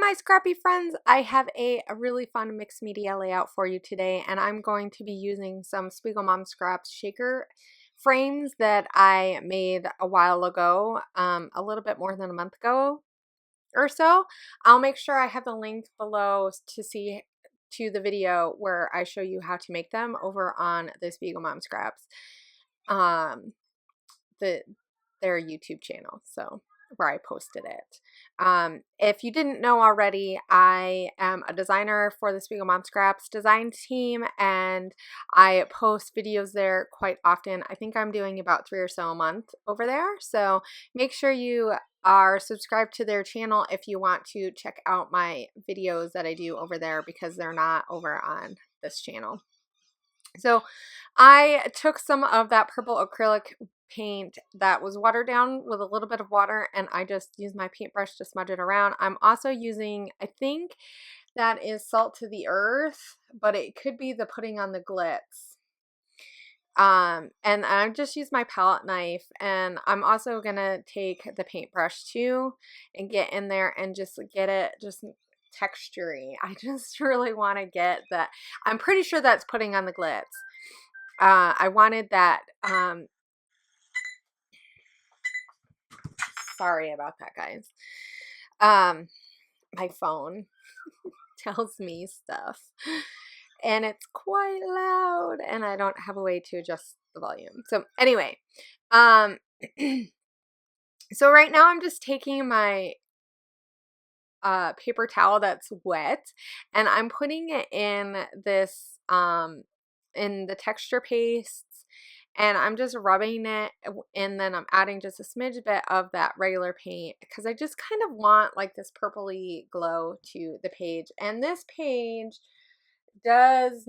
my scrappy friends. I have a really fun mixed media layout for you today, and I'm going to be using some SpiegelMom Scraps shaker frames that I made a while ago, a little bit more than a month ago or so. I'll make sure I have the link below to see to the video where I show you how to make them over on the SpiegelMom Scraps, their YouTube channel. So where I posted it. If you didn't know already, I am a designer for the SpiegelMom Scraps design team, and I post videos there quite often. I think I'm doing about 3 or so a month over there. So make sure you are subscribed to their channel if you want to check out my videos that I do over there, because they're not over on this channel. So I took some of that purple acrylic paint that was watered down with a little bit of water, and I just used my paintbrush to smudge it around. I'm also using, I think that is Salt to the Earth, but it could be the Putting on the Glitz. And I just used my palette knife, and I'm also gonna take the paintbrush too and get in there and just get it just textury. I just really want to get that. I'm pretty sure that's Putting on the Glitz. I wanted that. Sorry about that, guys. My phone tells me stuff, and it's quite loud, and I don't have a way to adjust the volume. So anyway, so right now I'm just taking my paper towel that's wet, and I'm putting it in this in the texture pastes, and I'm just rubbing it, and then I'm adding just a smidge bit of that regular paint because I just kind of want like this purpley glow to the page. And this page does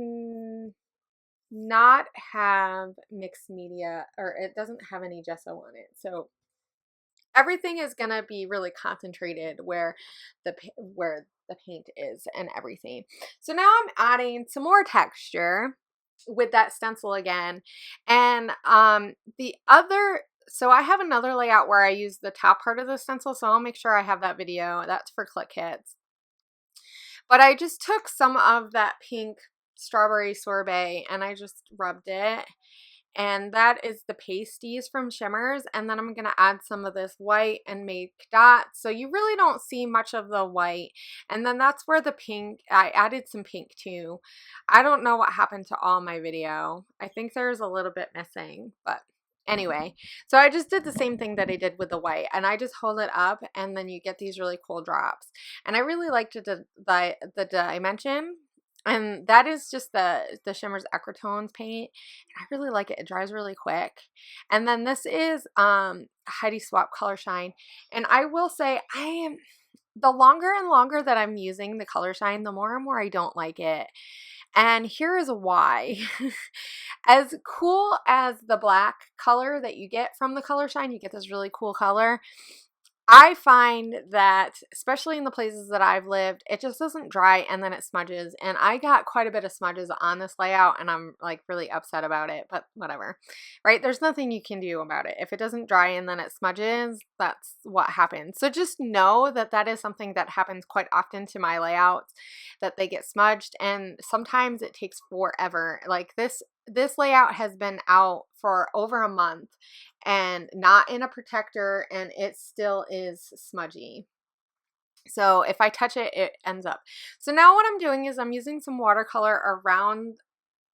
not have mixed media, or it doesn't have any gesso on it, so everything is gonna be really concentrated where the paint is and everything. So now I'm adding some more texture with that stencil again, and so I have another layout where I use the top part of the stencil, so I'll make sure I have that video. That's for Click Hits. But I just took some of that pink strawberry sorbet and I just rubbed it, and that is the pasties from Shimmers. And then I'm going to add some of this white and make dots, so you really don't see much of the white. And then that's where the pink, I added some pink too. I don't know what happened to all my video. I think there's a little bit missing, but anyway, so I just did the same thing that I did with the white, and I just hold it up, and then you get these really cool drops. And I really liked the dimension. And that is just the Shimmers Acrotones paint. I really like it. It dries really quick. And then this is Heidi Swapp Color Shine. And I will say, the longer and longer that I'm using the Color Shine, the more and more I don't like it. And here is why. As cool as the black color that you get from the Color Shine, you get this really cool color. I find that, especially in the places that I've lived, it just doesn't dry and then it smudges. And I got quite a bit of smudges on this layout, and I'm like really upset about it, but whatever, right? There's nothing you can do about it. If it doesn't dry and then it smudges, that's what happens. So just know that that is something that happens quite often to my layouts, that they get smudged, and sometimes it takes forever. Like this layout has been out for over a month and not in a protector, and it still is smudgy. So if I touch it, it ends up. So now what I'm doing is I'm using some watercolor around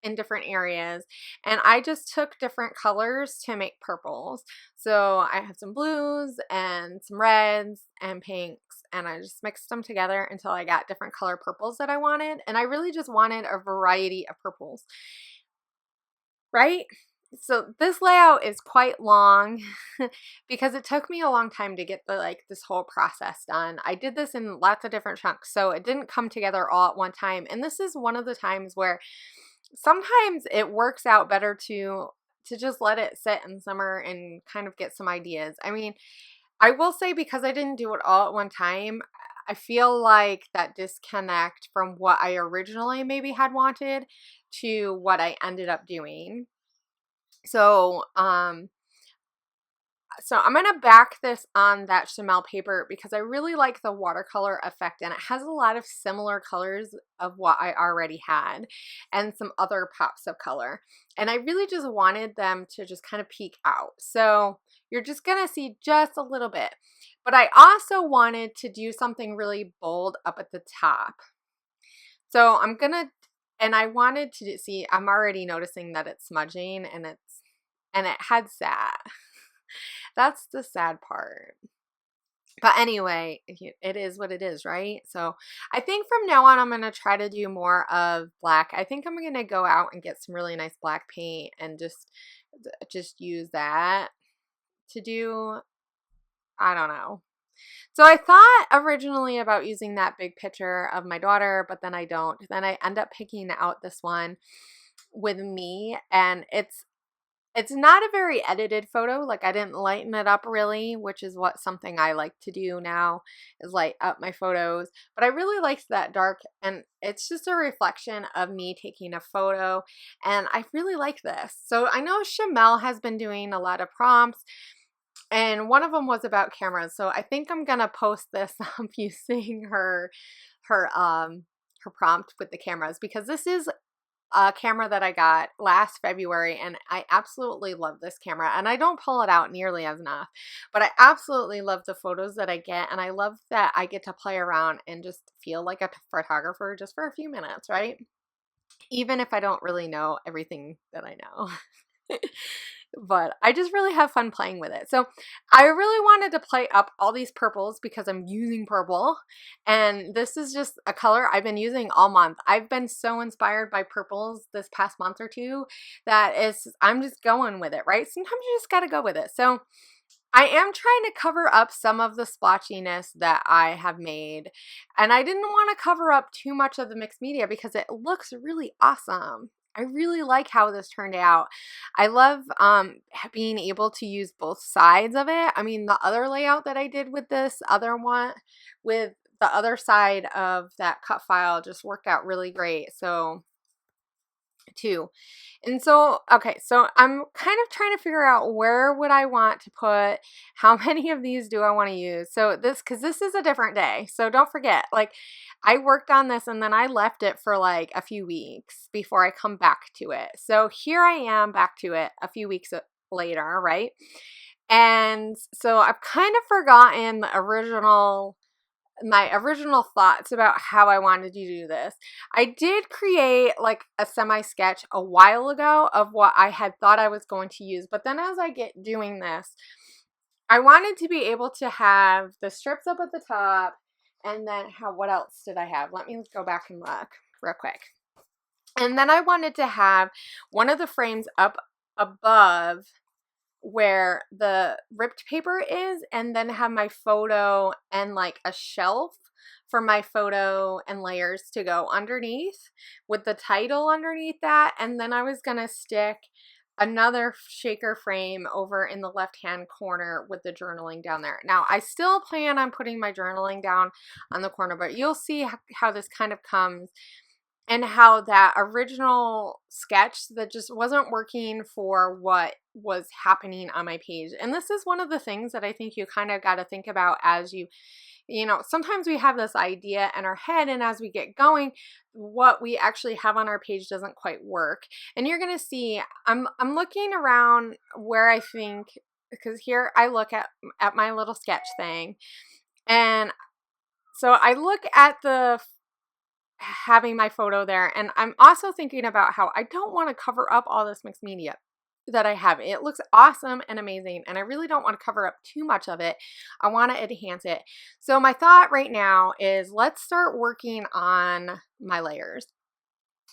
in different areas, and I just took different colors to make purples. So I have some blues and some reds and pinks, and I just mixed them together until I got different color purples that I wanted. And I really just wanted a variety of purples, right? So this layout is quite long because it took me a long time to get this whole process done. I did this in lots of different chunks, so it didn't come together all at one time. And this is one of the times where sometimes it works out better to just let it sit and simmer and kind of get some ideas. I mean, I will say, because I didn't do it all at one time, I feel like that disconnect from what I originally maybe had wanted to what I ended up doing. So, So I'm going to back this on that Chamel paper because I really like the watercolor effect, and it has a lot of similar colors of what I already had and some other pops of color. And I really just wanted them to just kind of peek out. So you're just going to see just a little bit. But I also wanted to do something really bold up at the top. So I'm going to, and I wanted to see, I'm already noticing that it's smudging and it had sat. That's the sad part. But anyway, it is what it is, right? So I think from now on, I'm going to try to do more of black. I think I'm going to go out and get some really nice black paint and just use that to do, I don't know. So I thought originally about using that big picture of my daughter, but then I don't. Then I end up picking out this one with me, and it's not a very edited photo. Like, I didn't lighten it up really, which is something I like to do now, is light up my photos. But I really liked that dark, and it's just a reflection of me taking a photo, and I really like this. So I know Chamel has been doing a lot of prompts, and one of them was about cameras. So I think I'm gonna post this using her prompt with the cameras, because this is a camera that I got last February, and I absolutely love this camera, and I don't pull it out nearly as enough, but I absolutely love the photos that I get, and I love that I get to play around and just feel like a photographer just for a few minutes, right? Even if I don't really know everything that I know. But I just really have fun playing with it. So I really wanted to play up all these purples because I'm using purple, and this is just a color I've been using all month. I've been so inspired by purples this past month or two that I'm just going with it, right? Sometimes you just got to go with it. So I am trying to cover up some of the splotchiness that I have made, and I didn't want to cover up too much of the mixed media because it looks really awesome. I really like how this turned out. I love being able to use both sides of it. I mean, the other layout that I did with this other one, with the other side of that cut file, just worked out really great. So too. And so, okay, so I'm kind of trying to figure out where would I want to put, how many of these do I want to use? So because this is a different day. So don't forget, like, I worked on this and then I left it for like a few weeks before I come back to it. So here I am back to it a few weeks later, right? And so I've kind of forgotten my original thoughts about how I wanted to do this. I did create like a semi-sketch a while ago of what I had thought I was going to use, but then as I get doing this, I wanted to be able to have the strips up at the top, and then what else did I have? Let me go back and look real quick. And then I wanted to have one of the frames up above where the ripped paper is, and then have my photo and like a shelf for my photo and layers to go underneath with the title underneath that. And then I was gonna stick another shaker frame over in the left hand corner with the journaling down there. Now I still plan on putting my journaling down on the corner, but you'll see how this kind of comes, and how that original sketch that just wasn't working for what was happening on my page. And this is one of the things that I think you kind of got to think about as you know, sometimes we have this idea in our head, and as we get going, what we actually have on our page doesn't quite work. And you're going to see, I'm looking around where I think, because here I look at my little sketch thing, and so I look at having my photo there, and I'm also thinking about how I don't want to cover up all this mixed media that I have. It looks awesome and amazing, and I really don't want to cover up too much of it. I want to enhance it. So my thought right now is, let's start working on my layers,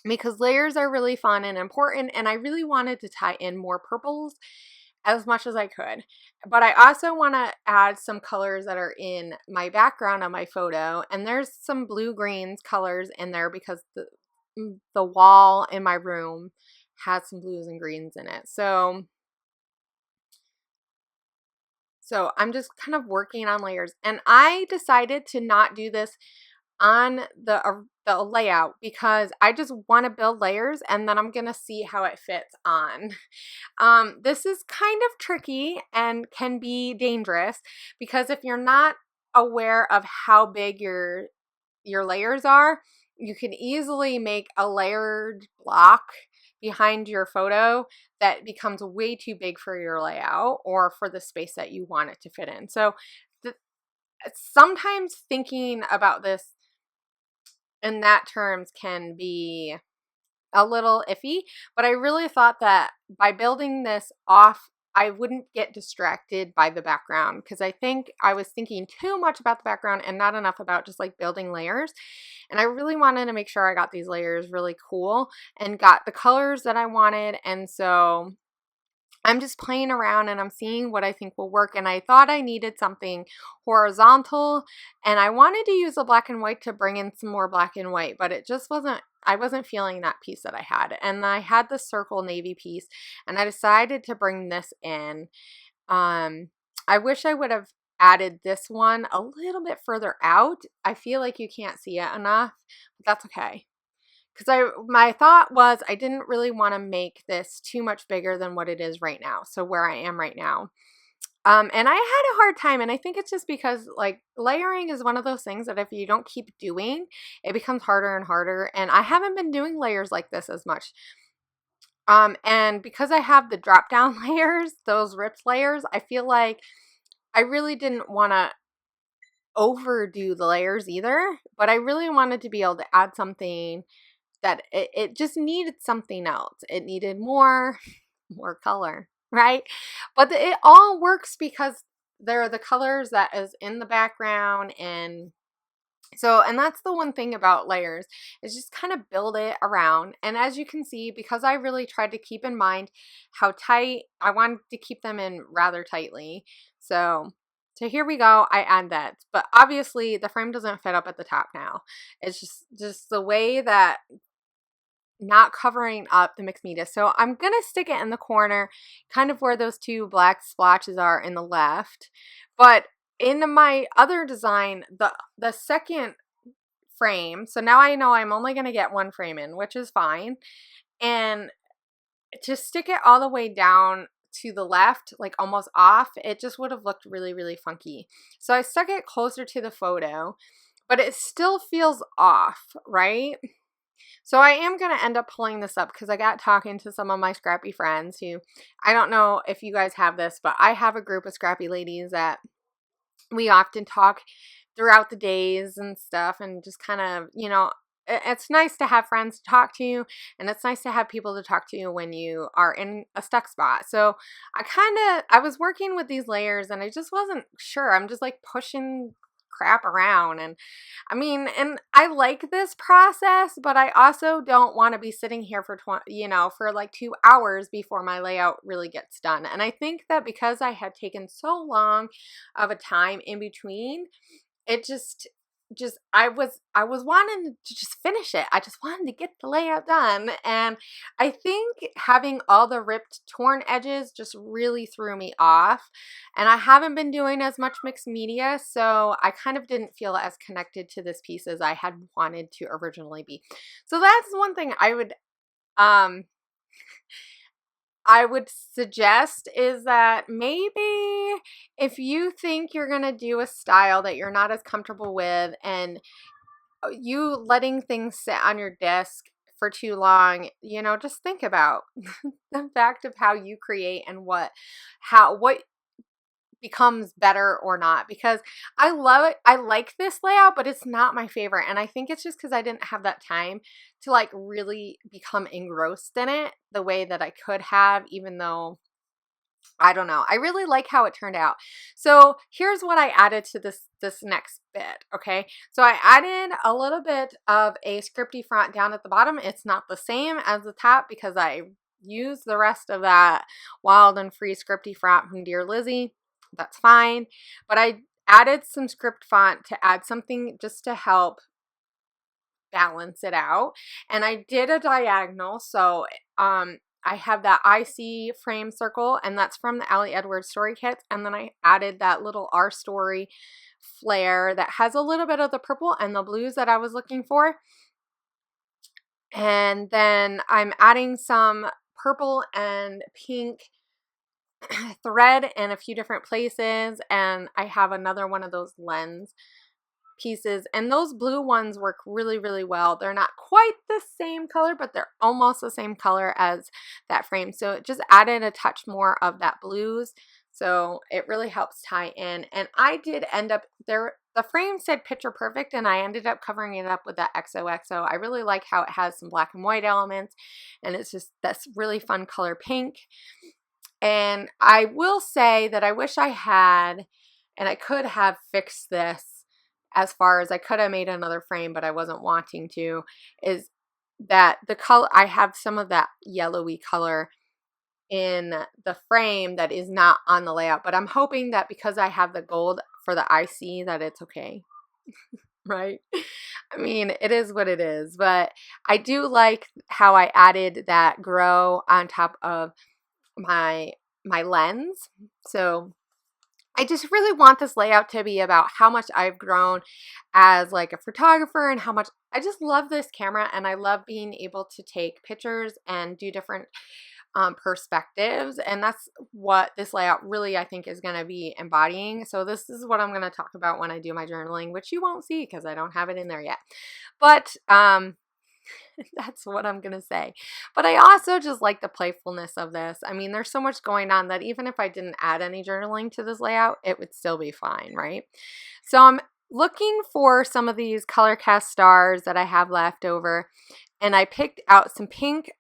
because layers are really fun and important, and I really wanted to tie in more purples as much as I could. But I also want to add some colors that are in my background on my photo, and there's some blue greens colors in there because the wall in my room has some blues and greens in it. So I'm just kind of working on layers, and I decided to not do this on the the layout because I just want to build layers and then I'm going to see how it fits on. This is kind of tricky and can be dangerous because if you're not aware of how big your layers are, you can easily make a layered block behind your photo that becomes way too big for your layout or for the space that you want it to fit in. So sometimes thinking about this in that terms can be a little iffy, but I really thought that by building this off, I wouldn't get distracted by the background because I think I was thinking too much about the background and not enough about just like building layers. And I really wanted to make sure I got these layers really cool and got the colors that I wanted. And so I'm just playing around and I'm seeing what I think will work. And I thought I needed something horizontal and I wanted to use the black and white to bring in some more black and white, but it just wasn't, I wasn't feeling that piece that I had. And I had the circle navy piece and I decided to bring this in. I wish I would have added this one a little bit further out. I feel like you can't see it enough, but that's okay. Because my thought was I didn't really want to make this too much bigger than what it is right now. So where I am right now. And I had a hard time, and I think it's just because like layering is one of those things that if you don't keep doing, it becomes harder and harder. And I haven't been doing layers like this as much. And because I have the drop down layers, those ripped layers, I feel like I really didn't want to overdo the layers either, but I really wanted to be able to add something that it just needed something else. It needed more color, right? But it all works because there are the colors that is in the background. And so, and that's the one thing about layers is just kind of build it around. And as you can see, because I really tried to keep in mind how tight, I wanted to keep them in rather tightly. So here we go. I add that, but obviously the frame doesn't fit up at the top now. It's just the way that not covering up the mixed media. So I'm going to stick it in the corner, kind of where those two black splotches are in the left. But in my other design, the second frame, so now I know I'm only going to get one frame in, which is fine. And to stick it all the way down to the left, like almost off, it just would have looked really, really funky. So I stuck it closer to the photo, but it still feels off, right? So I am going to end up pulling this up because I got talking to some of my scrappy friends who, I don't know if you guys have this, but I have a group of scrappy ladies that we often talk throughout the days and stuff and just kind of, you know, it's nice to have friends to talk to you and it's nice to have people to talk to you when you are in a stuck spot. So I was working with these layers and I just wasn't sure. I'm just like pushing crap around, and I mean, and I like this process, but I also don't want to be sitting here for for like 2 hours before my layout really gets done. And I think that because I had taken so long of a time in between, it just I was wanting to just finish it. I just wanted to get the layout done. And I think having all the ripped torn edges just really threw me off. And I haven't been doing as much mixed media, so I kind of didn't feel as connected to this piece as I had wanted to originally be. So that's one thing I would suggest is that maybe if you think you're going to do a style that you're not as comfortable with and you letting things sit on your desk for too long, you know, just think about the fact of how you create and what becomes better or not, because I love it. I like this layout, but it's not my favorite. And I think it's just because I didn't have that time to like really become engrossed in it the way that I could have, even though I don't know. I really like how it turned out. So here's what I added to this next bit, okay? So I added a little bit of a scripty font down at the bottom. It's not the same as the top because I used the rest of that Wild and Free scripty font from Dear Lizzie. That's fine. But I added some script font to add something just to help balance it out. And I did a diagonal. So I have that IC frame circle, and that's from the Allie Edwards story kits. And then I added that little Our Story flare that has a little bit of the purple and the blues that I was looking for. And then I'm adding some purple and pink thread in a few different places, and I have another one of those lens pieces, and those blue ones work really, really well. They're not quite the same color, but they're almost the same color as that frame, so it just added a touch more of that blues, so it really helps tie in. And I did end up there, the frame said picture perfect, and I ended up covering it up with that XOXO. I really like how it has some black and white elements, and it's just that's really fun color pink. And I will say that I wish I had, and I could have fixed this as far as I could have made another frame, but I wasn't wanting to, is that the color, I have some of that yellowy color in the frame that is not on the layout, but I'm hoping that because I have the gold for the IC that it's okay. Right? I mean, it is what it is, but I do like how I added that grow on top of my lens. So I just really want this layout to be about how much I've grown as like a photographer and how much I just love this camera, and I love being able to take pictures and do different perspectives, and that's what this layout really I think is going to be embodying. So this is what I'm going to talk about when I do my journaling, which you won't see because I don't have it in there yet, but that's what I'm going to say. But I also just like the playfulness of this. I mean, there's so much going on that even if I didn't add any journaling to this layout, it would still be fine, right? So I'm looking for some of these color cast stars that I have left over, and I picked out some pink,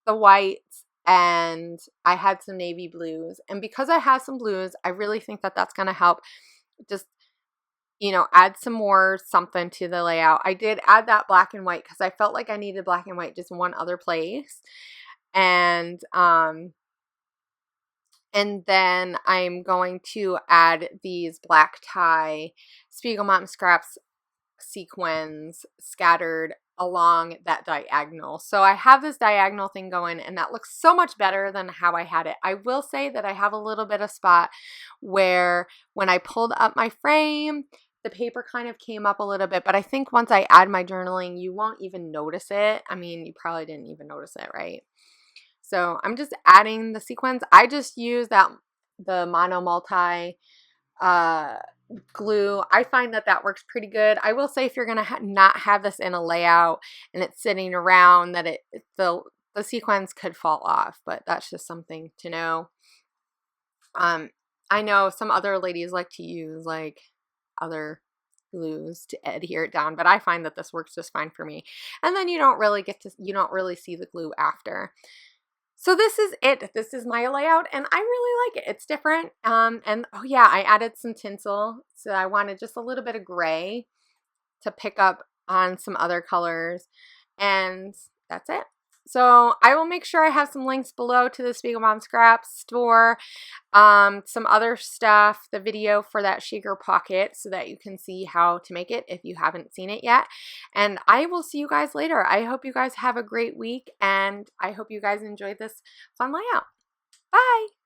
the whites, and I had some navy blues. And because I have some blues, I really think that that's going to help just, you know, add some more something to the layout. I did add that black and white because I felt like I needed black and white just one other place. And then I'm going to add these black tie SpiegelMom Scraps sequins scattered along that diagonal. So I have this diagonal thing going, and that looks so much better than how I had it. I will say that I have a little bit of spot where when I pulled up my frame, the paper kind of came up a little bit, but I think once I add my journaling, you won't even notice it. I mean, you probably didn't even notice it, right? So I'm just adding the sequins. I just use the Mono Multi glue. I find that that works pretty good. I will say if you're going to not have this in a layout and it's sitting around, that the sequins could fall off, but that's just something to know. I know some other ladies like to use like other glues to adhere it down, but I find that this works just fine for me. And then you don't really see the glue after. So this is it. This is my layout, and I really like it. It's different. And oh yeah, I added some tinsel. So I wanted just a little bit of gray to pick up on some other colors, and that's it. So I will make sure I have some links below to the SpiegelMom Scraps Store, some other stuff, the video for that shaker pocket so that you can see how to make it if you haven't seen it yet. And I will see you guys later. I hope you guys have a great week, and I hope you guys enjoyed this fun layout. Bye!